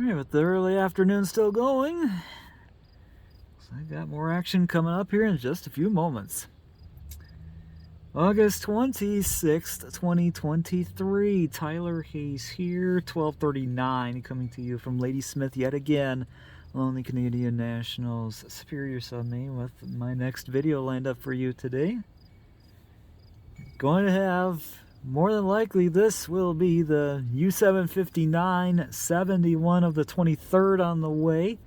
Alright, with the early afternoon still going, so I got more action coming up here in just a few moments. August 26th, 2023. Tyler Hayes here, 12:39, coming to you from Ladysmith yet again on the Canadian Nationals Superior Sub-Main with my next video lined up for you today. Going to have, more than likely, this will be the U759 71 of the 23rd on the way,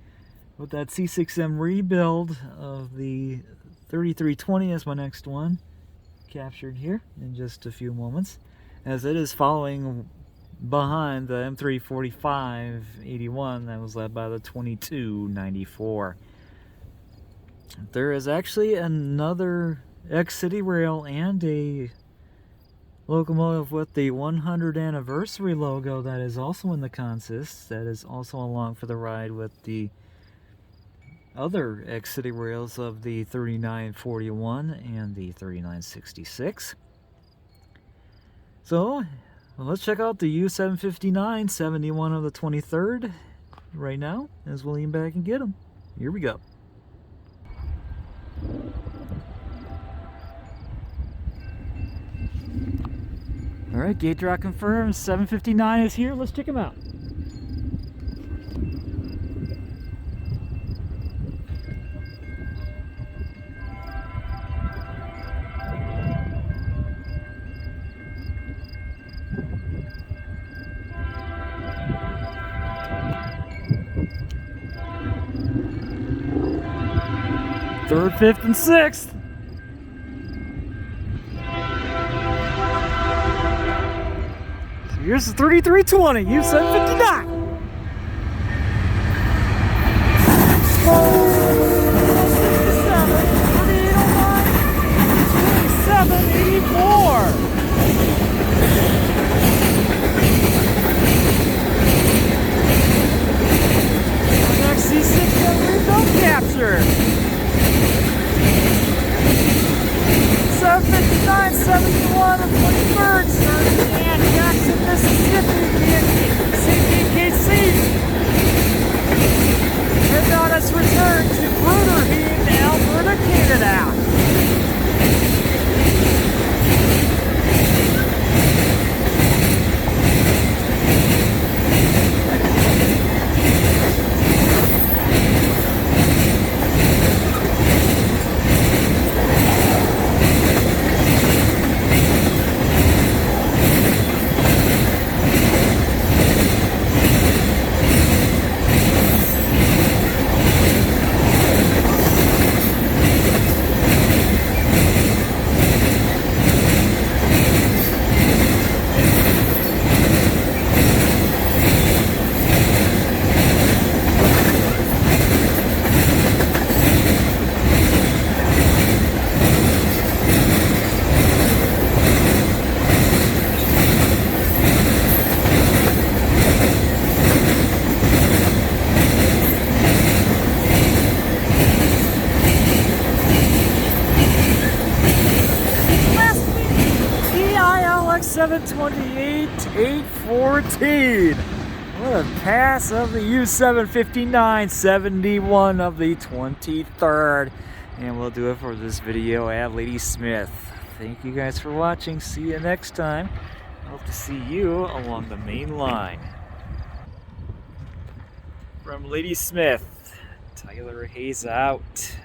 with that C6M rebuild of the 3320 as my next one, captured here in just a few moments, as it is following behind the M345 81 that was led by the 2294. There is actually another X-City Rail and a locomotive with the 100th anniversary logo that is also in the consist, that is also along for the ride with the other X-City Rails of the 3941 and the 3966. So let's check out the U759 71 of the 23rd right now as we'll lean back and get them. Here we go. Alright, gate drop confirmed. 759 is here. Let's check him out. Third, fifth, and sixth. So here's the 3320 U759. Next C6M rebuild capture. 759, 71, and 23rd, starting in Jackson, Mississippi, CPKC. And on its return to Bruderheim, Alberta, Canada. Last week, 728, 814. What a pass of the U759 71 of the 23rd. And we'll do it for this video at Ladysmith. Thank you guys for watching. See you next time. Hope to see you along the main line. From Ladysmith, Tyler Hayes out.